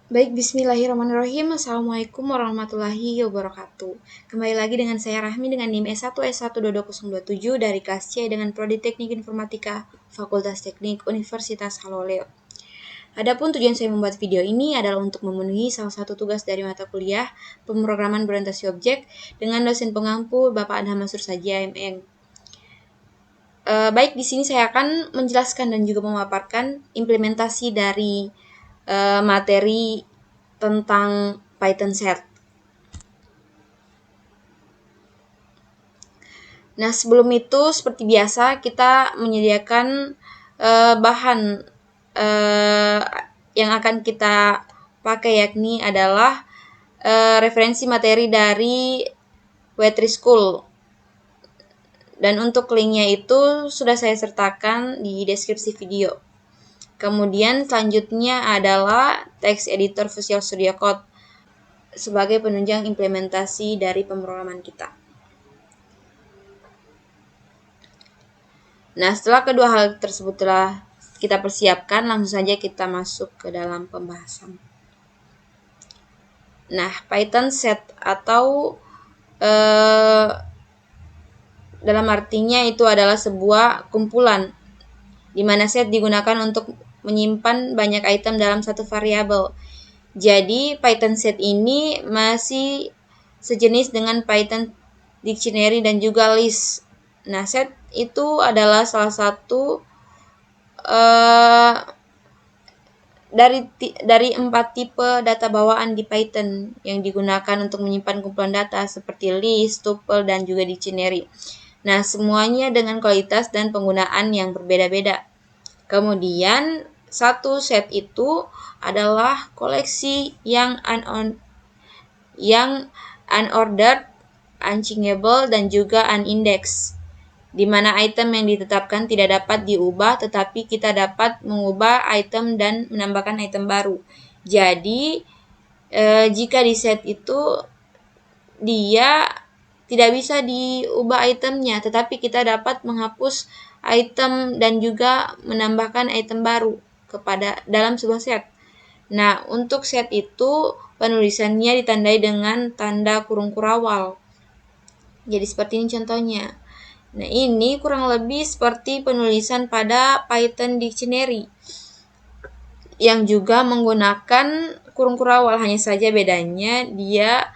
Baik, bismillahirrahmanirrahim. Assalamualaikum warahmatullahi wabarakatuh. Kembali lagi dengan saya Rahmi dengan NIM S1S12227 dari kelas C dengan Prodi Teknik Informatika Fakultas Teknik Universitas Haloleo. Adapun tujuan saya membuat video ini adalah untuk memenuhi salah satu tugas dari mata kuliah pemrograman berorientasi objek dengan dosen pengampu Bapak Adham Mansur Saja, MN. Baik, di sini saya akan menjelaskan dan juga memaparkan implementasi dari materi tentang Python set. Nah, sebelum itu seperti biasa kita menyediakan bahan yang akan kita pakai, yakni adalah referensi materi dari Wetri School. Dan untuk linknya itu sudah saya sertakan di deskripsi video. Kemudian selanjutnya adalah text editor Visual Studio Code sebagai penunjang implementasi dari pemrograman kita. Nah, setelah kedua hal tersebut telah kita persiapkan, langsung saja kita masuk ke dalam pembahasan. Nah, Python set atau dalam artinya itu adalah sebuah kumpulan di mana set digunakan untuk menyimpan banyak item dalam satu variabel. Jadi, Python set ini masih sejenis dengan Python dictionary dan juga list. Nah, set itu adalah salah satu dari 4 tipe data bawaan di Python yang digunakan untuk menyimpan kumpulan data seperti list, tuple, dan juga dictionary. Nah, semuanya dengan kualitas dan penggunaan yang berbeda-beda. Kemudian, satu set itu adalah koleksi yang unordered, unchangeable, dan juga unindexed, di mana item yang ditetapkan tidak dapat diubah, tetapi kita dapat mengubah item dan menambahkan item baru. Jadi, jika di set itu dia tidak bisa diubah itemnya, tetapi kita dapat menghapus item dan juga menambahkan item baru kepada dalam sebuah set. Nah, untuk set itu penulisannya ditandai dengan tanda kurung kurawal. Jadi seperti ini contohnya. Nah, ini kurang lebih seperti penulisan pada Python Dictionary yang juga menggunakan kurung kurawal, hanya saja bedanya dia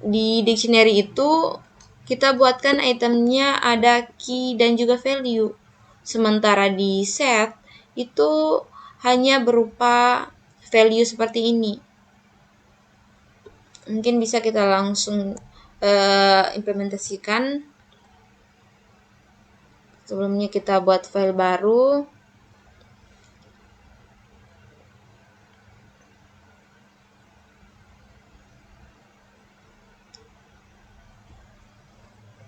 di dictionary itu kita buatkan itemnya ada key dan juga value. Sementara di set itu hanya berupa value seperti ini. Mungkin bisa kita langsung implementasikan. Sebelumnya kita buat file baru.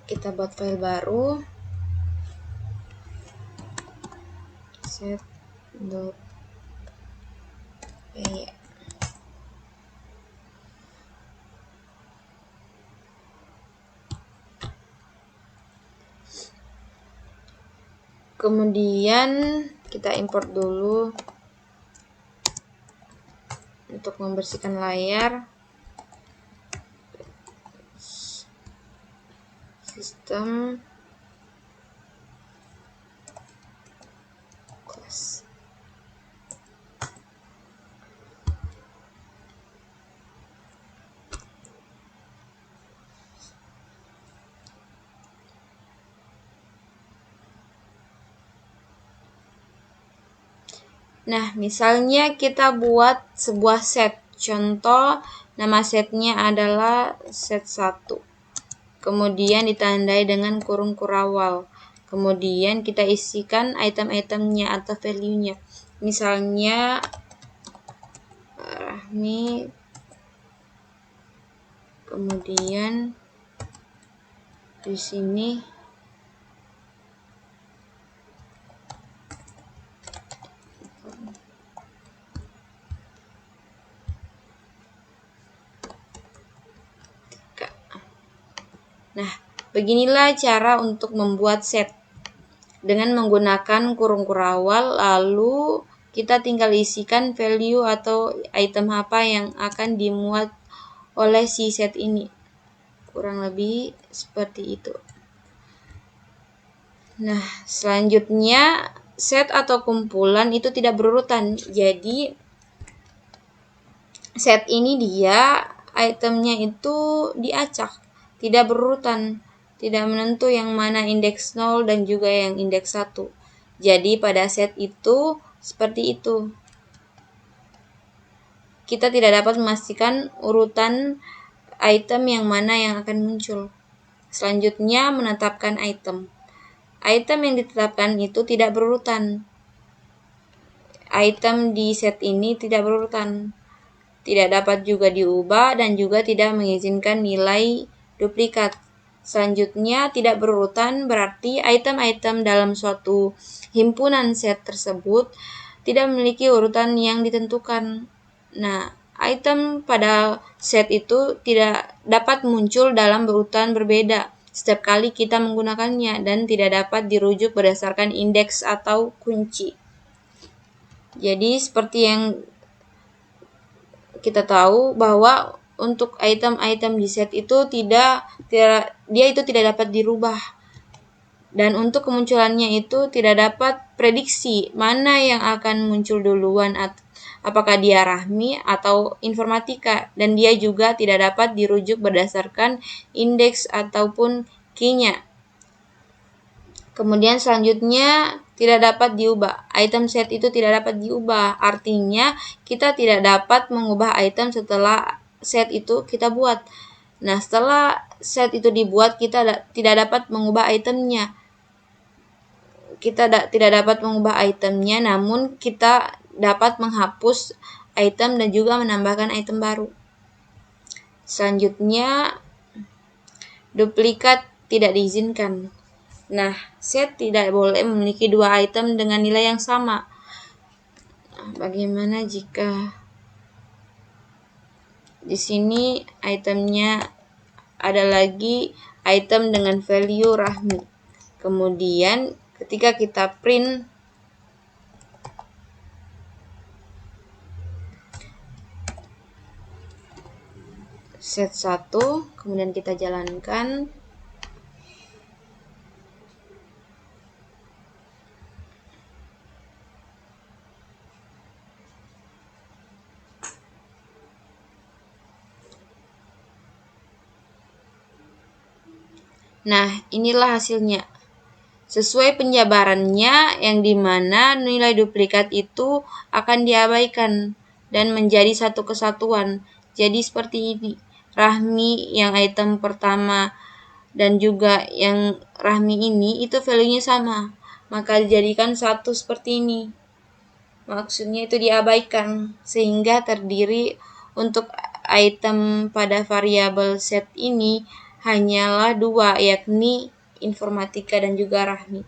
Kita buat file baru. Set.py. Kemudian kita import dulu untuk membersihkan layar. Sistem class. Nah, misalnya kita buat sebuah set. Contoh, nama setnya adalah set 1. Kemudian ditandai dengan kurung kurawal. Kemudian kita isikan item-itemnya atau value-nya. Misalnya, Rahmi. Kemudian di sini Nah, beginilah cara untuk membuat set dengan menggunakan kurung kurawal, lalu kita tinggal isikan value atau item apa yang akan dimuat oleh si set ini. Kurang lebih seperti itu. Nah, selanjutnya set atau kumpulan itu tidak berurutan. Jadi set ini dia itemnya itu diacak, tidak berurutan, tidak menentu yang mana indeks 0 dan juga yang indeks 1. Jadi pada set itu seperti itu. Kita tidak dapat memastikan urutan item yang mana yang akan muncul. Selanjutnya menetapkan item. Item yang ditetapkan itu tidak berurutan. Item di set ini tidak berurutan. Tidak dapat juga diubah dan juga tidak mengizinkan nilai duplikat. Selanjutnya tidak berurutan berarti item-item dalam suatu himpunan set tersebut tidak memiliki urutan yang ditentukan. Nah, item pada set itu tidak dapat muncul dalam urutan berbeda setiap kali kita menggunakannya dan tidak dapat dirujuk berdasarkan indeks atau kunci. Jadi seperti yang kita tahu bahwa untuk item-item di set itu dia itu tidak dapat dirubah. Dan untuk kemunculannya itu tidak dapat prediksi mana yang akan muncul duluan, apakah dia Rahmi atau informatika, dan dia juga tidak dapat dirujuk berdasarkan indeks ataupun key-nya. Kemudian selanjutnya tidak dapat diubah. Item set itu tidak dapat diubah. Artinya kita tidak dapat mengubah item setelah set itu kita buat. Nah, setelah set itu dibuat kita tidak dapat mengubah itemnya. Kita tidak dapat mengubah itemnya, namun kita dapat menghapus item dan juga menambahkan item baru. Selanjutnya duplikat tidak diizinkan. Nah, set tidak boleh memiliki dua item dengan nilai yang sama. Nah, bagaimana jika di sini itemnya ada lagi item dengan value Rahmi. Kemudian ketika kita print set 1, kemudian kita jalankan. Nah, inilah hasilnya. Sesuai penjabarannya yang dimana nilai duplikat itu akan diabaikan dan menjadi satu kesatuan. Jadi seperti ini. Rahmi yang item pertama dan juga yang Rahmi ini itu value-nya sama. Maka dijadikan satu seperti ini. Maksudnya itu diabaikan sehingga terdiri untuk item pada variabel set ini hanyalah dua, yakni informatika dan juga Rahmi.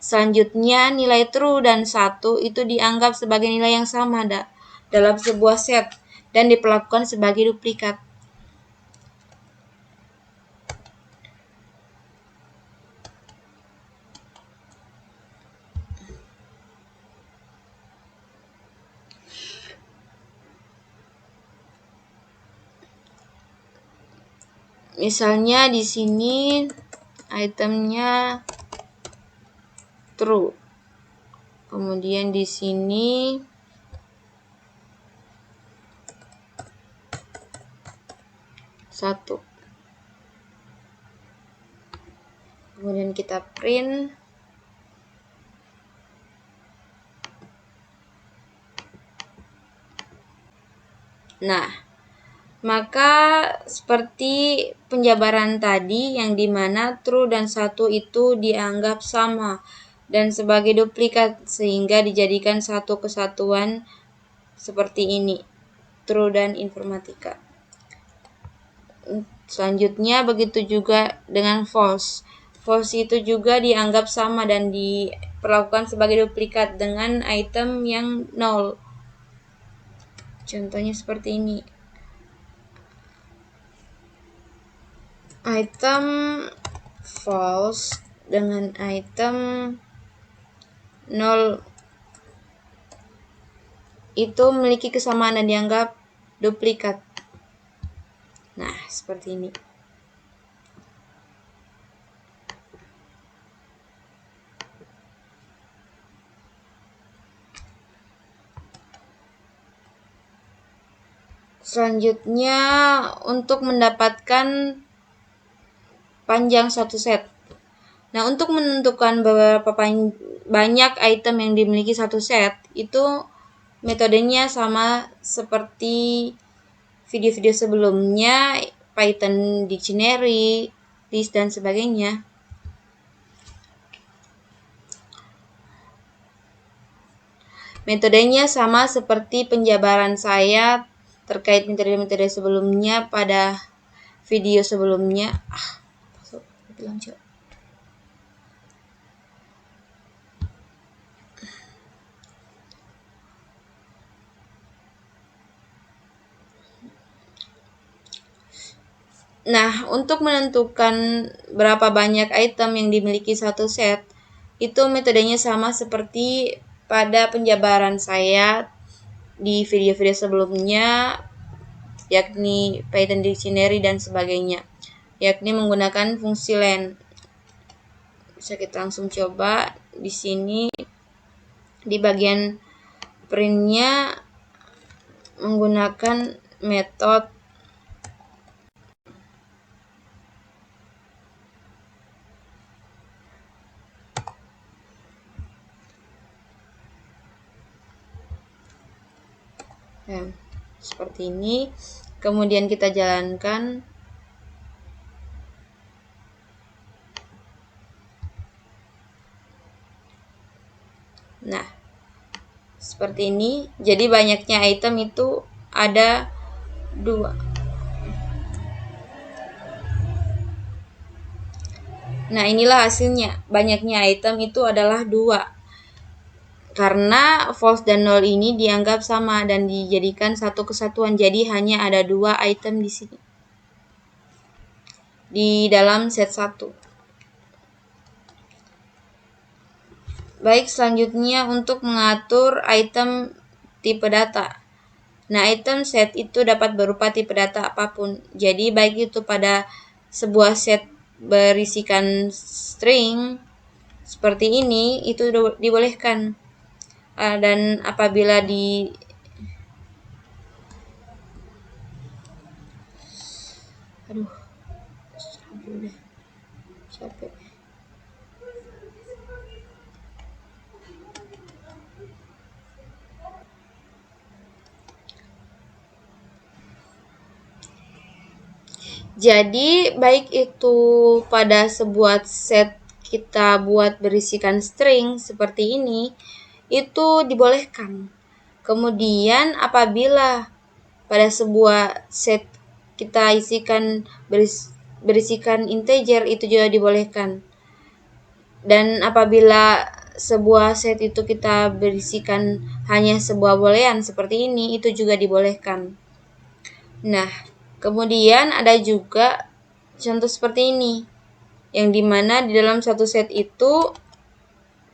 Selanjutnya nilai true dan 1 itu dianggap sebagai nilai yang sama dalam sebuah set dan diperlakukan sebagai duplikat. Misalnya di sini itemnya true. Kemudian di sini satu. Kemudian kita print. Nah, maka seperti penjabaran tadi yang dimana true dan 1 itu dianggap sama dan sebagai duplikat sehingga dijadikan satu kesatuan seperti ini, true dan informatika. Selanjutnya begitu juga dengan false. False itu juga dianggap sama dan diperlakukan sebagai duplikat dengan item yang 0. Contohnya seperti ini. Item false dengan item 0 itu memiliki kesamaan dan dianggap duplikat. Nah, seperti ini. Selanjutnya, untuk mendapatkan panjang satu set. Nah, untuk menentukan beberapa banyak item yang dimiliki satu set, itu metodenya sama seperti video-video sebelumnya, Python Dictionary, list, dan sebagainya. Metodenya sama seperti penjabaran saya terkait metode-metode sebelumnya pada video sebelumnya. Nah, untuk menentukan berapa banyak item yang dimiliki satu set, itu metodenya sama seperti pada penjabaran saya di video-video sebelumnya, yakni Python Dictionary dan sebagainya, yakni menggunakan fungsi len. Bisa kita langsung coba di sini di bagian printnya menggunakan metode seperti ini. Kemudian kita jalankan. Nah, seperti ini. Jadi banyaknya item itu ada 2. Nah, inilah hasilnya. Banyaknya item itu adalah 2. Karena false dan null ini dianggap sama dan dijadikan satu kesatuan. Jadi hanya ada 2 item di sini. Di dalam set 1. Baik, selanjutnya untuk mengatur item tipe data. Nah, item set itu dapat berupa tipe data apapun. Jadi baik itu pada sebuah set berisikan string seperti ini, itu dibolehkan. Dan apabila capek. Jadi baik itu pada sebuah set kita buat berisikan string seperti ini, itu dibolehkan. Kemudian apabila pada sebuah set kita isikan berisikan integer, itu juga dibolehkan. Dan apabila sebuah set itu kita berisikan hanya sebuah boolean seperti ini, itu juga dibolehkan. Nah, kemudian ada juga contoh seperti ini, yang dimana di dalam satu set itu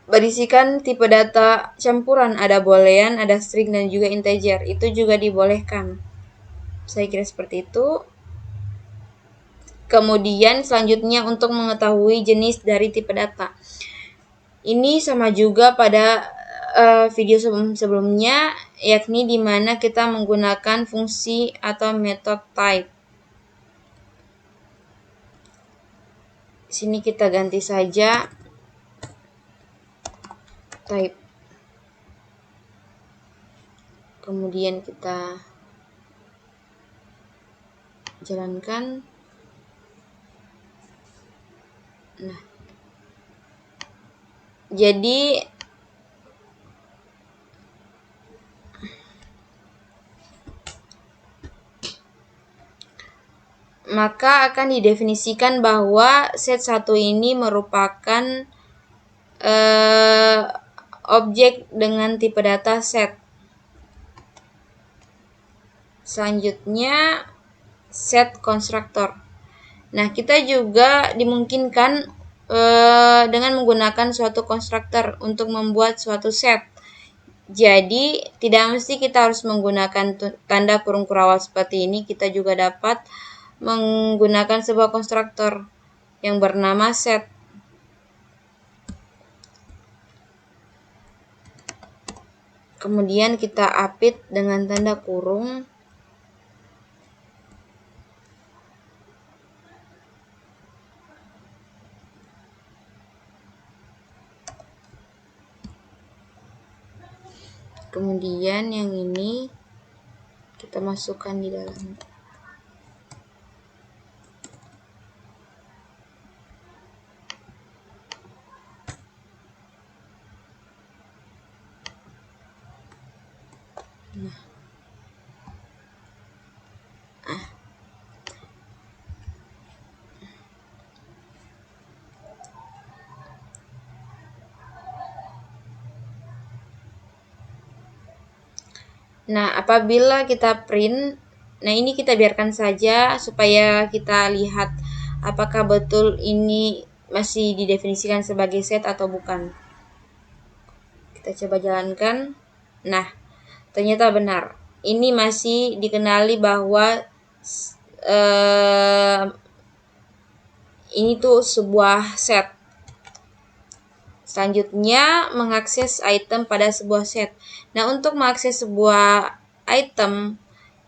berisikan tipe data campuran, ada boolean, ada string, dan juga integer. Itu juga dibolehkan. Saya kira seperti itu. Kemudian selanjutnya untuk mengetahui jenis dari tipe data. Ini sama juga pada video sebelumnya, yakni di mana kita menggunakan fungsi atau metode type. Di sini kita ganti saja type. Kemudian kita jalankan. Nah, jadi maka akan didefinisikan bahwa set 1 ini merupakan objek dengan tipe data set. Selanjutnya set konstruktor. Nah, kita juga dimungkinkan dengan menggunakan suatu konstruktor untuk membuat suatu set. Jadi tidak mesti kita harus menggunakan tanda kurung kurawal seperti ini, kita juga dapat menggunakan sebuah konstruktor yang bernama set. Kemudian kita apit dengan tanda kurung. Kemudian yang ini kita masukkan di dalam. Nah, apabila kita print, nah ini kita biarkan saja supaya kita lihat apakah betul ini masih didefinisikan sebagai set atau bukan. Kita coba jalankan. Nah, ternyata benar. Ini masih dikenali bahwa ini tuh sebuah set. Selanjutnya, mengakses item pada sebuah set. Nah, untuk mengakses sebuah item,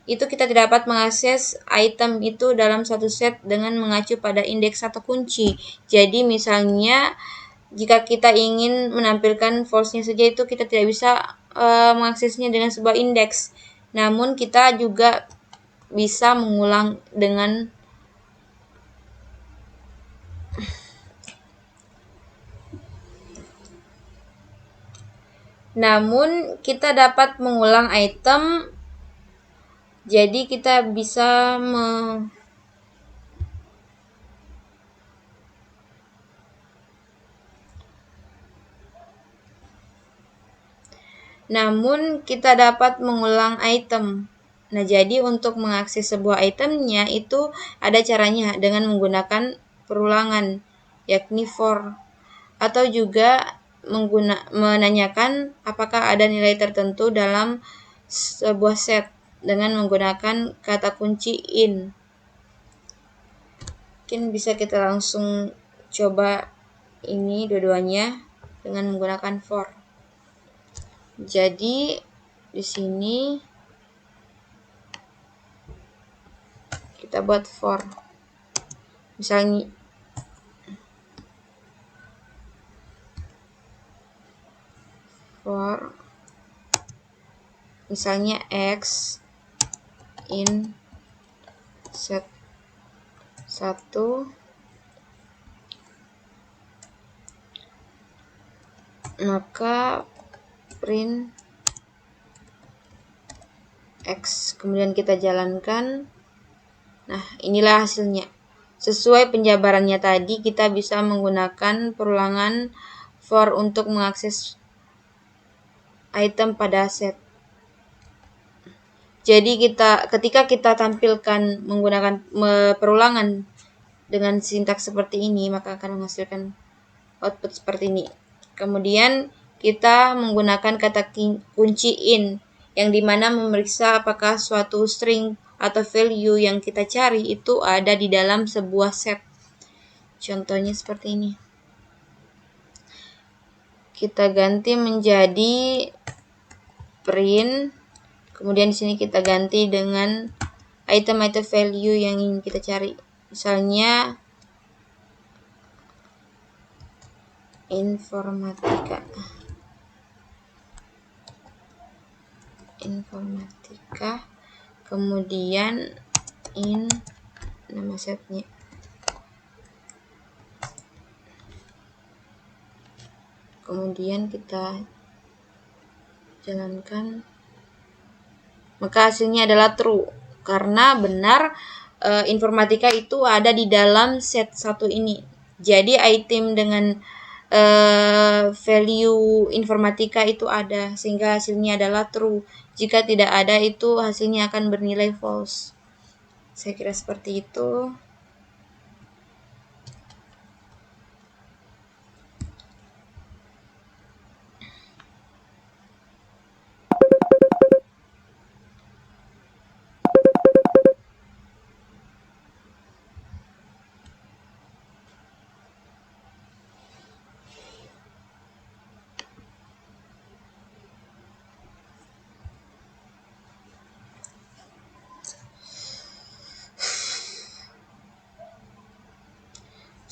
itu kita tidak dapat mengakses item itu dalam satu set dengan mengacu pada indeks atau kunci. Jadi, misalnya, jika kita ingin menampilkan false-nya saja itu kita tidak bisa mengaksesnya dengan sebuah indeks. Namun, kita juga bisa mengulang dengan Namun kita dapat mengulang item, jadi kita bisa namun kita dapat mengulang item. Nah, jadi untuk mengakses sebuah itemnya itu ada caranya dengan menggunakan perulangan, yakni for, atau juga menanyakan apakah ada nilai tertentu dalam sebuah set dengan menggunakan kata kunci in. Mungkin bisa kita langsung coba ini dua-duanya dengan menggunakan for. Jadi di sini kita buat for. Misalnya for misalnya x in set 1 maka print x, kemudian kita jalankan. Nah, inilah hasilnya. Sesuai penjabarannya tadi, kita bisa menggunakan perulangan for untuk mengakses item pada set. Jadi ketika kita tampilkan menggunakan perulangan dengan sintaks seperti ini, maka akan menghasilkan output seperti ini. Kemudian kita menggunakan kata kunci in, yang dimana memeriksa apakah suatu string atau value yang kita cari itu ada di dalam sebuah set. Contohnya seperti ini. Kita ganti menjadi print, kemudian di sini kita ganti dengan item atau value yang ingin kita cari. Misalnya informatika, kemudian in nama setnya. Kemudian kita jalankan, maka hasilnya adalah true karena benar informatika itu ada di dalam set 1 ini. Jadi item dengan value informatika itu ada, sehingga hasilnya adalah true. Jika tidak ada itu hasilnya akan bernilai false. Saya kira seperti itu.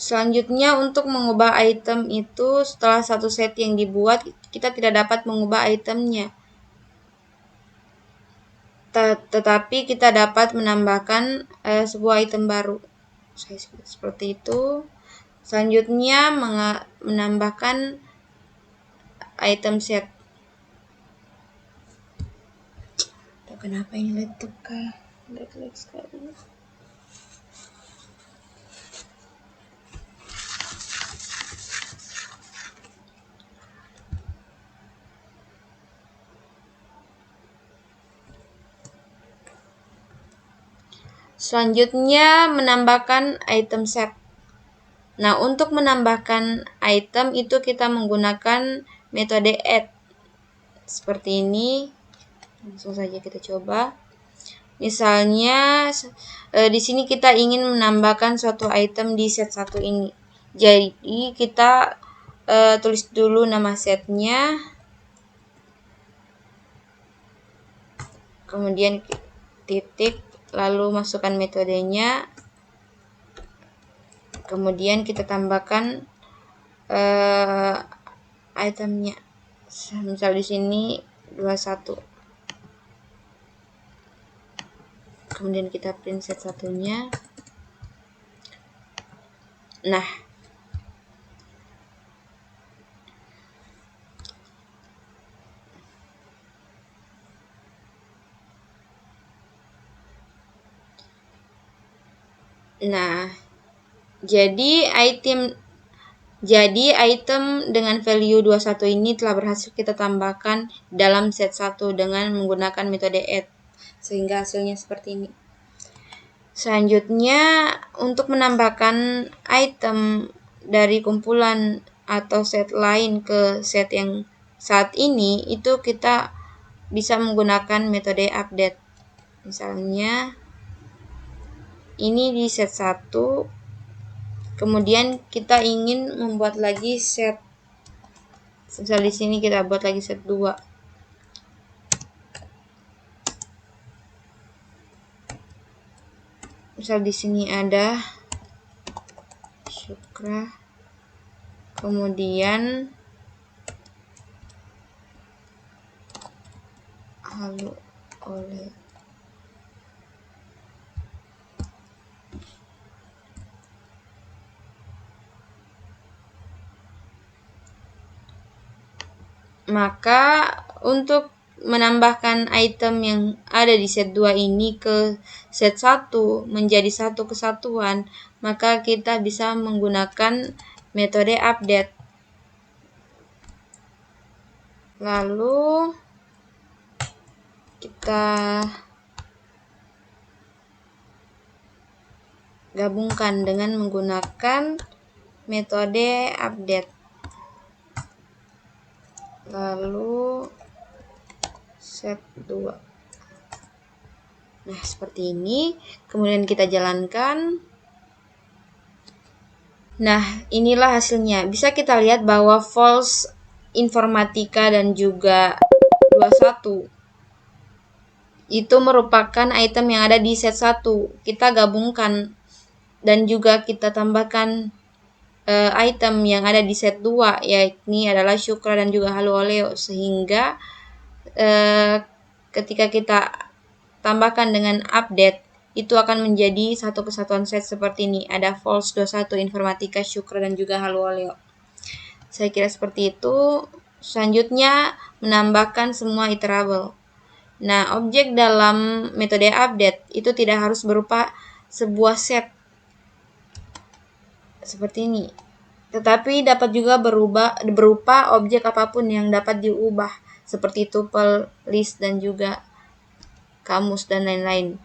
Selanjutnya, untuk mengubah item itu setelah satu set yang dibuat, kita tidak dapat mengubah itemnya. Tetapi kita dapat menambahkan sebuah item baru. Seperti itu. Selanjutnya, menambahkan item set. Kenapa ini laptop kah? Lag sekali. Selanjutnya, menambahkan item set. Nah, untuk menambahkan item itu kita menggunakan metode add. Seperti ini. Langsung saja kita coba. Misalnya di sini kita ingin menambahkan suatu item di set 1 ini. Jadi kita tulis dulu nama setnya. Kemudian titik, lalu masukkan metodenya. Kemudian kita tambahkan itemnya. Misal di sini 21. Kemudian kita print set satunya. Nah, jadi item dengan value 21 ini telah berhasil kita tambahkan dalam set 1 dengan menggunakan metode add, sehingga hasilnya seperti ini. Selanjutnya, untuk menambahkan item dari kumpulan atau set lain ke set yang saat ini, itu kita bisa menggunakan metode update. Misalnya ini di set 1, kemudian kita ingin membuat lagi set, misal di sini kita buat lagi set 2. Misal di sini ada Syukra, kemudian Halo oleh. Maka untuk menambahkan item yang ada di set 2 ini ke set 1 menjadi satu kesatuan, maka kita bisa menggunakan metode update. Lalu kita gabungkan dengan menggunakan metode update. Lalu set 2. Nah, seperti ini. Kemudian kita jalankan. Nah, inilah hasilnya. Bisa kita lihat bahwa false informatika dan juga 21 itu merupakan item yang ada di set 1. Kita gabungkan dan juga kita tambahkan item yang ada di set 2, yakni adalah Syukra dan juga Halo Oleo, sehingga ketika kita tambahkan dengan update, itu akan menjadi satu kesatuan set seperti ini. Ada false 21, informatika, Syukra, dan juga Halo Oleo. Saya kira seperti itu. Selanjutnya, menambahkan semua iterable. Nah, objek dalam metode update itu tidak harus berupa sebuah set seperti ini, tetapi dapat juga berupa objek apapun yang dapat diubah, seperti tuple, list, dan juga kamus dan lain-lain.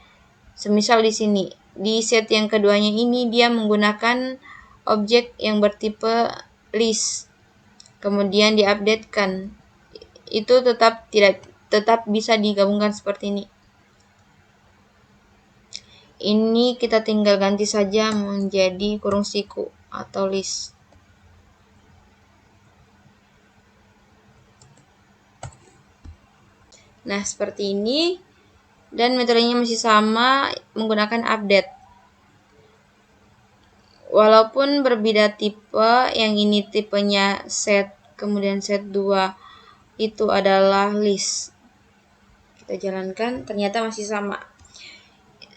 Semisal di sini, di set yang keduanya ini dia menggunakan objek yang bertipe list, kemudian diupdatekan, itu tetap bisa digabungkan seperti ini. Ini kita tinggal ganti saja menjadi kurung siku atau list. Nah, seperti ini. Dan metodenya masih sama, menggunakan update. Walaupun berbeda tipe, yang ini tipenya set, kemudian set 2 itu adalah list. Kita jalankan, ternyata masih sama.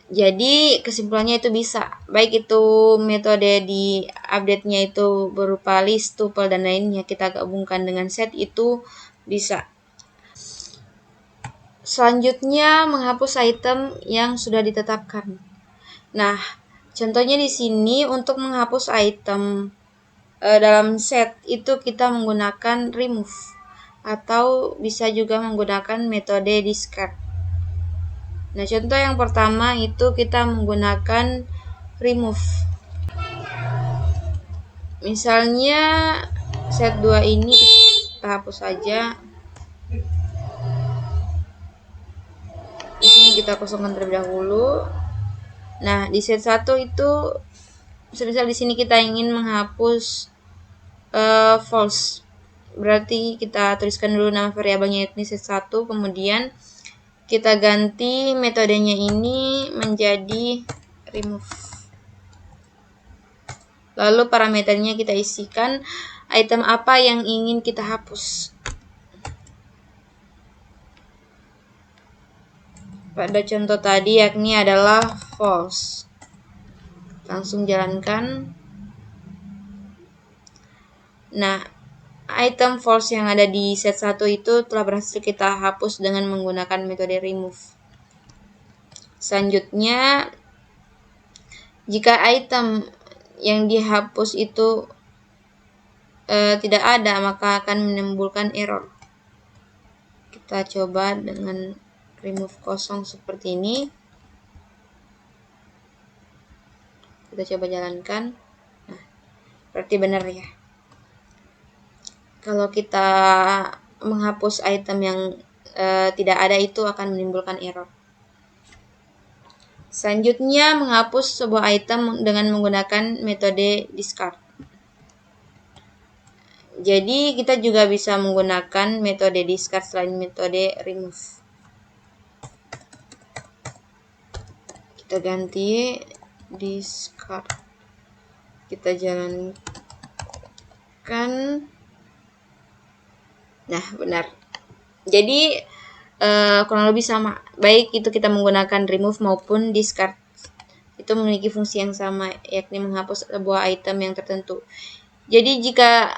Jadi kesimpulannya itu bisa, baik itu metode di update-nya itu berupa list, tuple, dan lainnya, kita gabungkan dengan set, itu bisa. Selanjutnya, menghapus item yang sudah ditetapkan. Nah, contohnya di sini untuk menghapus item dalam set itu kita menggunakan remove atau bisa juga menggunakan metode discard. Nah, contoh yang pertama itu kita menggunakan remove. Misalnya set 2 ini kita hapus saja. Di sini kita kosongkan terlebih dahulu. Nah, di set 1 itu semisal di sini kita ingin menghapus false. Berarti kita tuliskan dulu nama variabelnya yakni set 1, kemudian kita ganti metodenya ini menjadi remove. Lalu parameternya kita isikan item apa yang ingin kita hapus. Pada contoh tadi yakni adalah false. Langsung jalankan. Nah, item false yang ada di set 1 itu telah berhasil kita hapus dengan menggunakan metode remove. Selanjutnya, jika item yang dihapus itu tidak ada, maka akan menimbulkan error. Kita coba dengan remove kosong seperti ini. Kita coba jalankan. Nah, berarti benar ya. Kalau kita menghapus item yang tidak ada itu akan menimbulkan error. Selanjutnya, menghapus sebuah item dengan menggunakan metode discard. Jadi kita juga bisa menggunakan metode discard selain metode remove. Kita ganti discard. Kita jalankan. Nah, benar. Jadi kurang lebih sama. Baik itu kita menggunakan remove maupun discard. Itu memiliki fungsi yang sama, yakni menghapus sebuah item yang tertentu. Jadi jika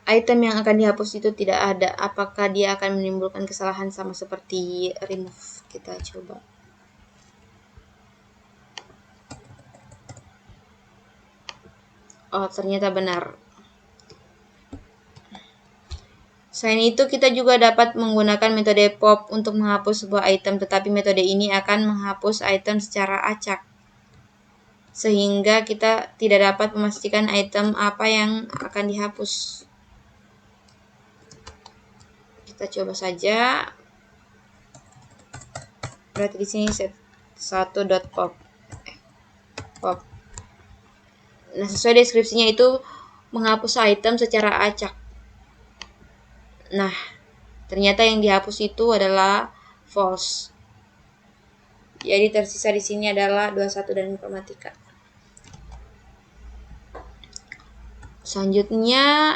item yang akan dihapus itu tidak ada, apakah dia akan menimbulkan kesalahan sama seperti remove? Kita coba. Oh, ternyata benar. Selain itu, kita juga dapat menggunakan metode pop untuk menghapus sebuah item, tetapi metode ini akan menghapus item secara acak, sehingga kita tidak dapat memastikan item apa yang akan dihapus. Kita coba saja. Berarti di sini set 1.pop. Pop. Nah, sesuai deskripsinya itu menghapus item secara acak. Nah, ternyata yang dihapus itu adalah false. Jadi tersisa di sini adalah 21 dan informatika. Selanjutnya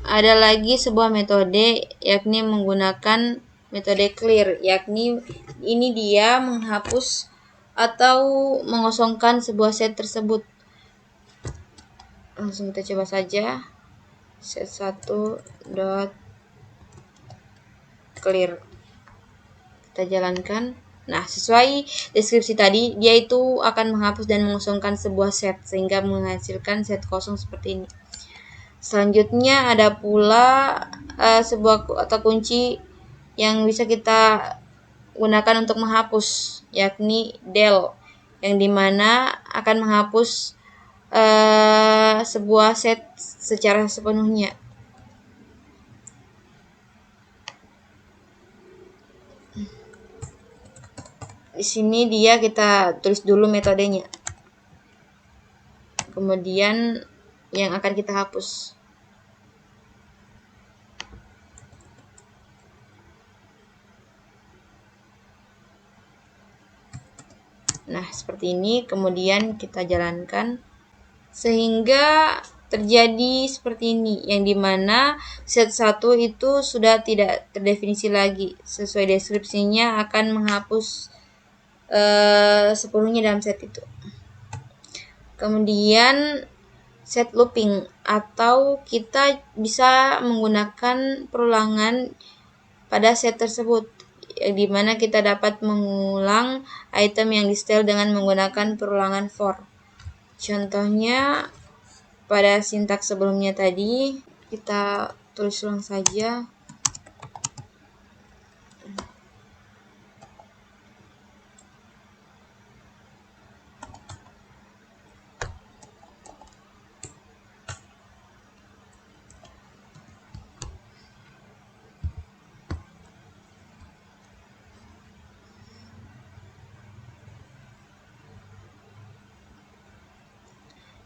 ada lagi sebuah metode, yakni menggunakan metode clear, yakni ini dia menghapus atau mengosongkan sebuah set tersebut. Langsung kita coba saja. Set 1.clear. Kita jalankan. Nah, sesuai deskripsi tadi, dia itu akan menghapus dan mengosongkan sebuah set sehingga menghasilkan set kosong seperti ini. Selanjutnya ada pula sebuah kata kunci yang bisa kita gunakan untuk menghapus, yakni del, yang dimana akan menghapus sebuah set secara sepenuhnya. Di sini dia kita tulis dulu metodenya. Kemudian yang akan kita hapus. Nah, seperti ini, kemudian kita jalankan sehingga terjadi seperti ini, yang dimana set 1 itu sudah tidak terdefinisi lagi. Sesuai deskripsinya akan menghapus sepenuhnya dalam set itu. Kemudian set looping, atau kita bisa menggunakan perulangan pada set tersebut, yang dimana kita dapat mengulang item yang di setel dengan menggunakan perulangan for. Contohnya pada sintaks sebelumnya tadi, kita tulis ulang saja.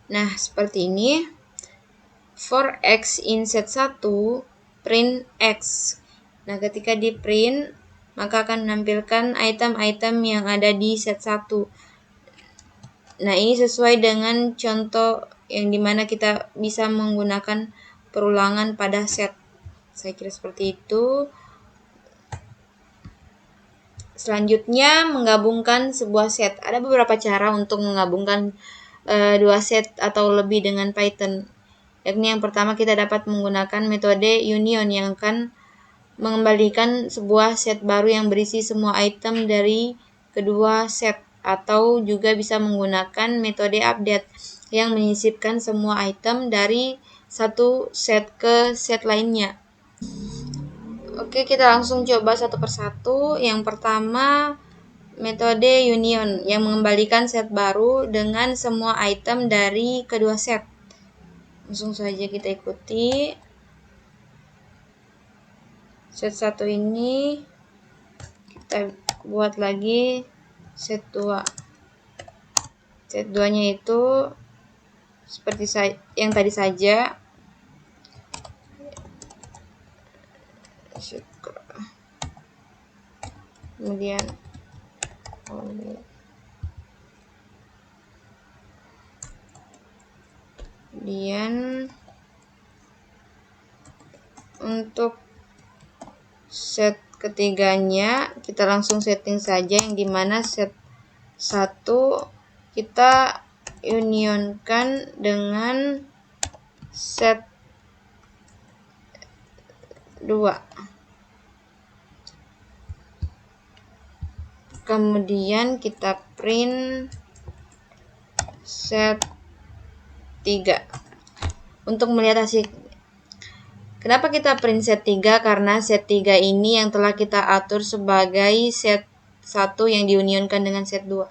Nah, seperti ini. For X in set 1, print X. Nah, ketika di print, maka akan menampilkan item-item yang ada di set 1. Nah, ini sesuai dengan contoh yang dimana kita bisa menggunakan perulangan pada set. Saya kira seperti itu. Selanjutnya, menggabungkan sebuah set. Ada beberapa cara untuk menggabungkan dua set atau lebih dengan Python. Yakni yang pertama, kita dapat menggunakan metode union yang akan mengembalikan sebuah set baru yang berisi semua item dari kedua set, atau juga bisa menggunakan metode update yang menyisipkan semua item dari satu set ke set lainnya. Oke, kita langsung coba satu persatu. Yang pertama, metode union yang mengembalikan set baru dengan semua item dari kedua set. Langsung saja kita ikuti. Set 1 ini kita buat lagi set 2. Set 2-nya itu seperti yang tadi saja. Kemudian untuk set ketiganya kita langsung setting saja, yang dimana set 1 kita unionkan dengan set 2. Kemudian kita print set 3 untuk melihat hasil. Kenapa kita print set 3? Karena set 3 ini yang telah kita atur sebagai set 1 yang diunionkan dengan set 2.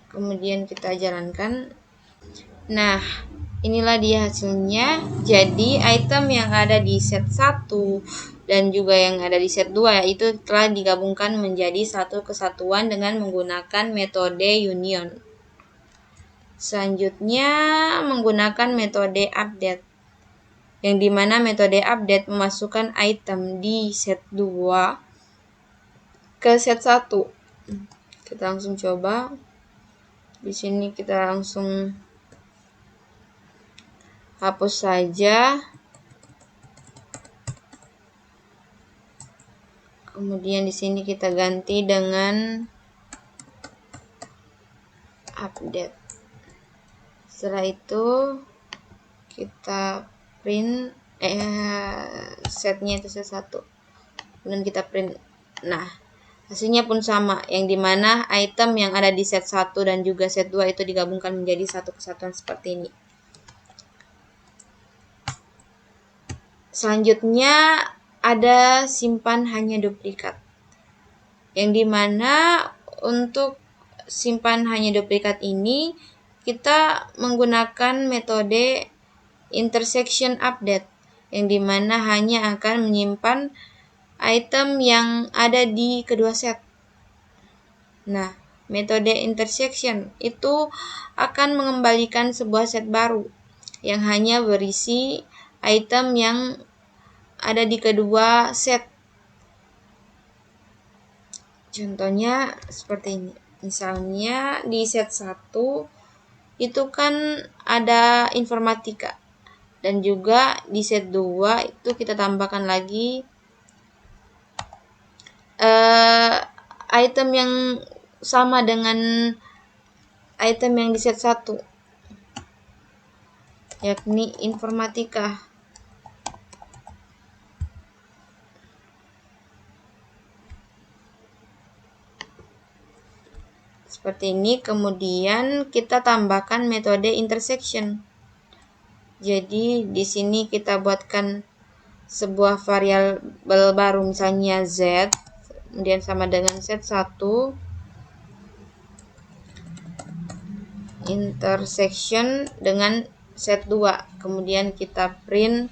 Kemudian kita jalankan. Nah, inilah dia hasilnya. Jadi item yang ada di set 1 dan juga yang ada di set 2 itu telah digabungkan menjadi satu kesatuan dengan menggunakan metode union. Selanjutnya menggunakan metode update, yang dimana metode update memasukkan item di set 2 ke set 1. Kita langsung coba. Di sini kita langsung hapus saja. Kemudian di sini kita ganti dengan update. Setelah itu kita print setnya itu set 1. Kemudian kita print. Nah, hasilnya pun sama, yang dimana item yang ada di set 1 dan juga set 2 itu digabungkan menjadi satu kesatuan seperti ini. Selanjutnya ada simpan hanya duplikat, yang dimana untuk simpan hanya duplikat ini kita menggunakan metode intersection update, yang dimana hanya akan menyimpan item yang ada di kedua set. Nah, metode intersection itu akan mengembalikan sebuah set baru yang hanya berisi item yang ada di kedua set. Contohnya seperti ini. Misalnya di set 1 itu kan ada informatika, dan juga di set 2 itu kita tambahkan lagi item yang sama dengan item yang di set 1, yakni informatika. Seperti ini, kemudian kita tambahkan metode intersection. Jadi di sini kita buatkan sebuah variabel baru, misalnya z, kemudian sama dengan set 1 intersection dengan set 2, kemudian kita print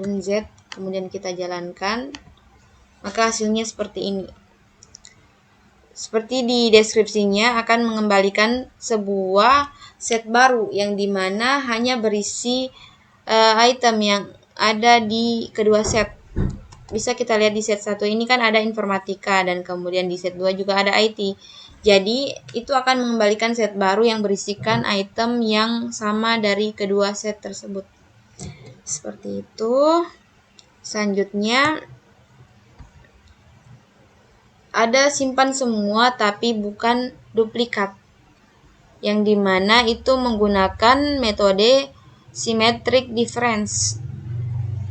z, kemudian kita jalankan, maka hasilnya seperti ini. Seperti di deskripsinya akan mengembalikan sebuah set baru yang dimana hanya berisi item yang ada di kedua set. Bisa kita lihat di set 1 ini kan ada informatika, dan kemudian di set 2 juga ada IT. Jadi itu akan mengembalikan set baru yang berisikan item yang sama dari kedua set tersebut. Seperti itu. Selanjutnya ada simpan semua tapi bukan duplikat, yang dimana itu menggunakan metode symmetric difference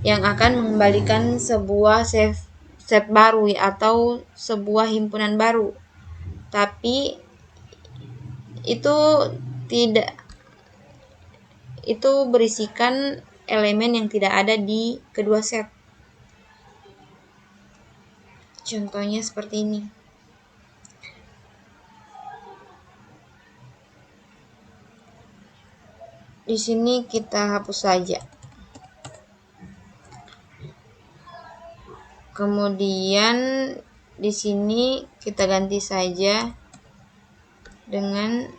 yang akan mengembalikan sebuah set baru atau sebuah himpunan baru, tapi itu berisikan elemen yang tidak ada di kedua set. Contohnya seperti ini. Di sini kita hapus saja. Kemudian di sini kita ganti saja dengan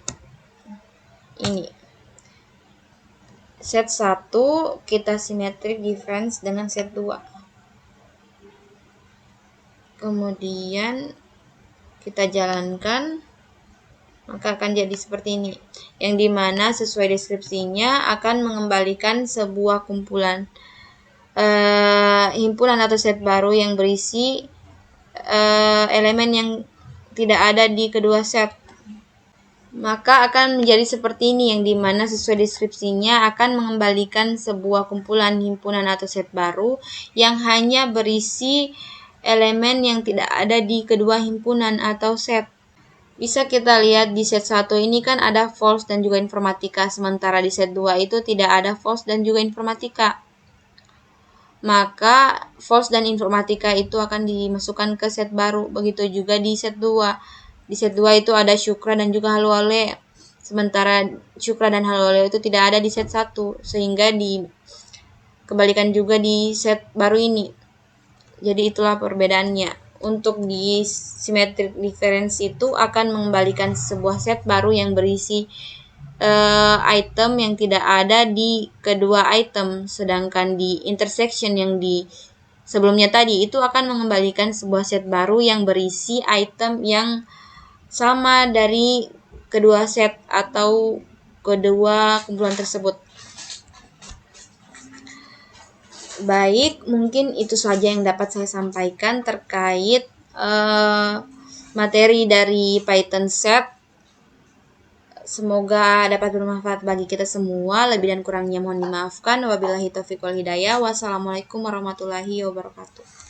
ini. Set 1 kita symmetric difference dengan set 2. Kemudian kita jalankan, maka akan jadi seperti ini, yang dimana sesuai deskripsinya akan mengembalikan sebuah kumpulan himpunan atau set baru yang berisi elemen yang tidak ada di kedua set. Maka akan menjadi seperti ini, yang dimana sesuai deskripsinya akan mengembalikan sebuah kumpulan himpunan atau set baru yang hanya berisi elemen yang tidak ada di kedua himpunan atau set. Bisa kita lihat di set 1 ini kan ada false dan juga informatika, sementara di set 2 itu tidak ada false dan juga informatika. Maka false dan informatika itu akan dimasukkan ke set baru. Begitu juga di set 2. Di set 2 itu ada Syukra dan juga Halwale, sementara Syukra dan Halwale itu tidak ada di set 1, sehingga dikembalikan juga di set baru ini. Jadi itulah perbedaannya. Untuk di symmetric difference itu akan mengembalikan sebuah set baru yang berisi item yang tidak ada di kedua item, sedangkan di intersection yang di sebelumnya tadi itu akan mengembalikan sebuah set baru yang berisi item yang sama dari kedua set atau kedua kumpulan tersebut. Baik, mungkin itu saja yang dapat saya sampaikan terkait materi dari Python set. Semoga dapat bermanfaat bagi kita semua. Lebih dan kurangnya mohon dimaafkan. Wabillahi taufiq wal hidayah. Wassalamualaikum warahmatullahi wabarakatuh.